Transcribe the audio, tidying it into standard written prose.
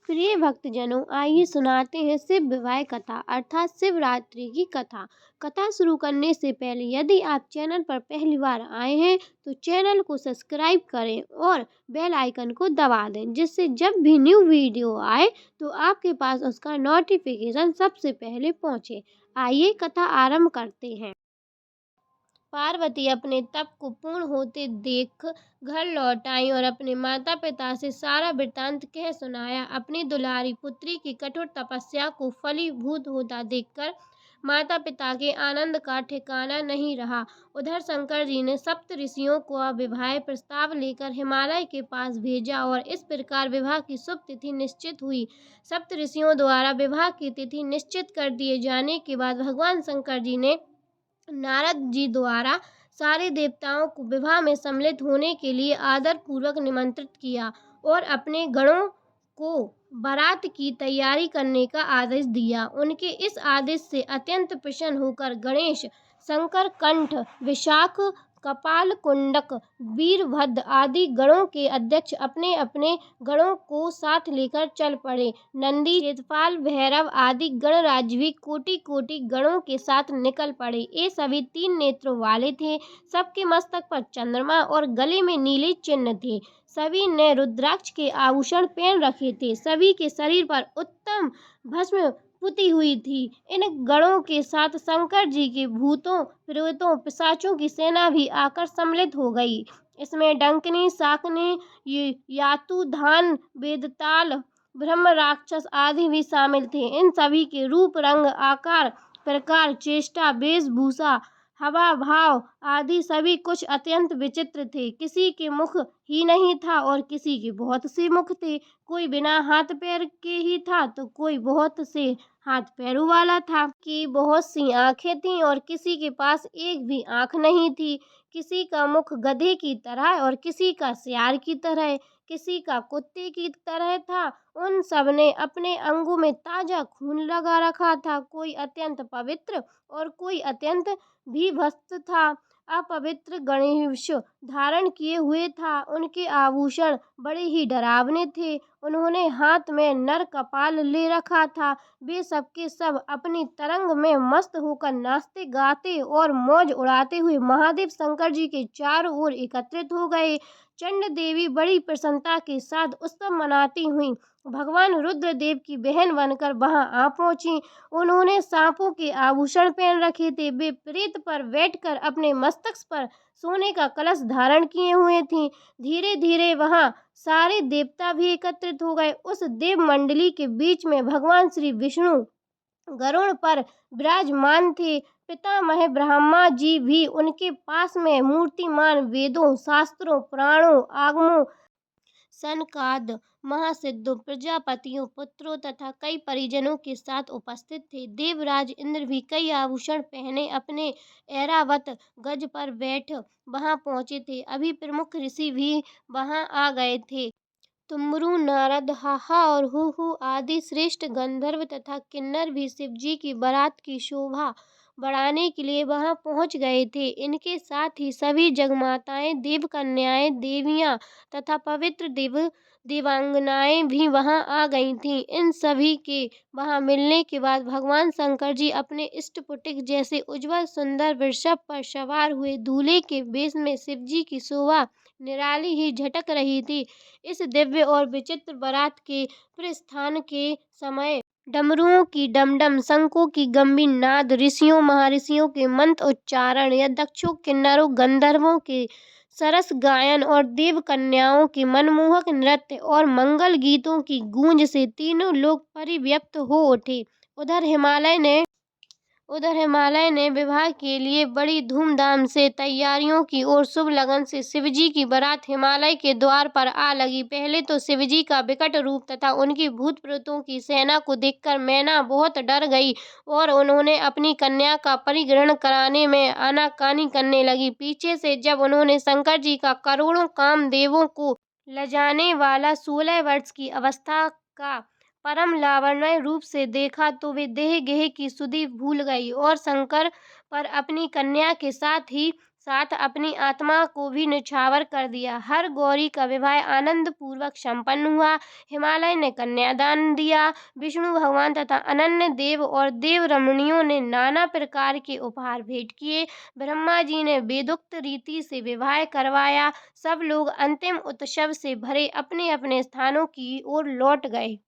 प्रिय भक्तजनों, आइए सुनाते हैं शिव विवाह कथा अर्थात शिवरात्रि की कथा। कथा शुरू करने से पहले यदि आप चैनल पर पहली बार आए हैं तो चैनल को सब्सक्राइब करें और बेल आइकन को दबा दें, जिससे जब भी न्यू वीडियो आए तो आपके पास उसका नोटिफिकेशन सबसे पहले पहुंचे। आइए कथा आरंभ करते हैं। पार्वती अपने तप को पूर्ण होते देख घर लौट आई और अपने माता पिता से सारा वृत्तांत कह सुनाया। अपनी दुलारी पुत्री की कठोर तपस्या को फलीभूत होता देखकर माता पिता के आनंद का ठिकाना नहीं रहा। उधर शंकर जी ने सप्त ऋषियों को विवाह प्रस्ताव लेकर हिमालय के पास भेजा और इस प्रकार विवाह की शुभ तिथि निश्चित हुई। सप्त ऋषियों द्वारा विवाह की तिथि निश्चित कर दिए जाने के बाद भगवान शंकर जी ने नारद जी द्वारा सारे देवताओं को विवाह में सम्मिलित होने के लिए आदर पूर्वक निमंत्रित किया और अपने गणों को बारात की तैयारी करने का आदेश दिया। उनके इस आदेश से अत्यंत प्रसन्न होकर गणेश, शंकर, कंठ, विशाख, कपाल कुंडक, वीरभद्र आदि गणों के अध्यक्ष अपने अपने गणों को साथ लेकर चल पड़े। नंदी, क्षेत्रपाल, भैरव आदि गणराज भी कोटि कोटि गणों के साथ निकल पड़े। ये सभी 3 नेत्रों वाले थे। सबके मस्तक पर चंद्रमा और गले में नीले चिन्ह थे। सभी ने रुद्राक्ष के आभूषण पहन रखे थे। सभी के शरीर पर उत्तम भस्म पुती हुई थी। इन गणों के साथ शंकर जी के भूतों, प्रेतों, पिशाचों की सेना भी आकर सम्मिलित हो गई। इसमें डंकिनी, शाकिनी, यातुधान, वेदताल, ब्रह्म राक्षस आदि भी शामिल थे। इन सभी के रूप, रंग, आकार, प्रकार, चेष्टा, वेशभूषा, हाव भाव आदि सभी कुछ अत्यंत विचित्र थे। किसी के मुख ही नहीं था और किसी के बहुत से मुख थे। कोई बिना हाथ पैर के ही था तो कोई बहुत से हाथ पैरों वाला था। कि बहुत सी आंखें थीं और किसी के पास एक भी आंख नहीं थी। किसी का मुख गधे की तरह और किसी का सियार की तरह, किसी का कुत्ते की तरह था। उन सब ने अपने अंगों में ताजा खून लगा रखा था। कोई अत्यंत पवित्र और कोई अत्यंत भीभत्स था। अपवित्र गणेश धारण किए हुए था। उनके आभूषण बड़े ही डरावने थे। उन्होंने हाथ में नर कपाल ले रखा था। वे सबके सब अपनी तरंग में मस्त होकर नाचते गाते और मौज उड़ाते हुए महादेव शंकर जी के चारों ओर एकत्रित हो गए। चंड देवी बड़ी प्रसन्नता के साथ उत्सव मनाती हुई भगवान रुद्रदेव की बहन बनकर वहां आ पहुंची। उन्होंने सांपों के आभूषण पहन रखे थे। वे प्रेत पर बैठकर अपने मस्तक पर सोने का कलश धारण किए हुए थी। धीरे धीरे वहां सारे देवता भी एकत्रित हो गए। उस देव मंडली के बीच में भगवान श्री विष्णु गरुड़ पर विराजमान थे। पितामह ब्रह्मा जी भी उनके पास में मूर्तिमान वेदों, शास्त्रों, पुराणों, आगमों, सनकादि महासिद्धों, प्रजापतियों, पुत्रों तथा कई परिजनों के साथ उपस्थित थे। देवराज इंद्र भी कई आभूषण पहने अपने ऐरावत गज पर बैठ वहां पहुंचे थे। अभी प्रमुख ऋषि भी वहां आ गए थे। तुम्बरु, नारद, हाहा और हूहू आदि श्रेष्ठ गंधर्व तथा किन्नर भी शिवजी की बारात की शोभा बढ़ाने के लिए वहां पहुंच गए थे। इनके साथ ही सभी जगमाताएं, देवकन्याएं, देवियां तथा पवित्र देवांगनाएं भी वहां आ गई थीं। इन सभी के वहां मिलने के बाद भगवान शंकर जी अपने इष्टपुटिक जैसे उज्जवल सुंदर वृषभ पर सवार हुए दूल्हे के वेश में शिवजी की शोभा निराली ही झटक रही थी। इस दिव्य और विचित्र बारात के प्रस्थान के समय डमरुओं की डमडम, शंखों की गंभीर नाद, ऋषियों महाऋषियों के मंत्र उच्चारण, यक्षों, किन्नरों, गंधर्वों के सरस गायन और देव कन्याओं के मनमोहक नृत्य और मंगल गीतों की गूंज से तीनों लोग परिव्याप्त हो उठे। उधर हिमालय ने विवाह के लिए बड़ी धूमधाम से तैयारियों की और शुभ लगन से शिवजी की बारात हिमालय के द्वार पर आ लगी। पहले तो शिवजी का विकट रूप तथा उनकी भूत प्रेतों की सेना को देखकर मैना बहुत डर गई और उन्होंने अपनी कन्या का परिग्रहण कराने में आनाकानी करने लगी। पीछे से जब उन्होंने शंकर जी का करोड़ों कामदेवों को लजाने वाला 16 वर्ष की अवस्था का परम लावण्य रूप से देखा तो वे देह गेह की सुधि भूल गई और शंकर पर अपनी कन्या के साथ ही साथ अपनी आत्मा को भी न्यौछावर कर दिया। हर गौरी का विवाह आनंद पूर्वक संपन्न हुआ। हिमालय ने कन्यादान दिया। विष्णु भगवान तथा अन्य देव और देव रमणियों ने नाना प्रकार के उपहार भेंट किए। ब्रह्मा जी ने वेदोक्त रीति से विवाह करवाया। सब लोग अंतिम उत्सव से भरे अपने अपने स्थानों की ओर लौट गए।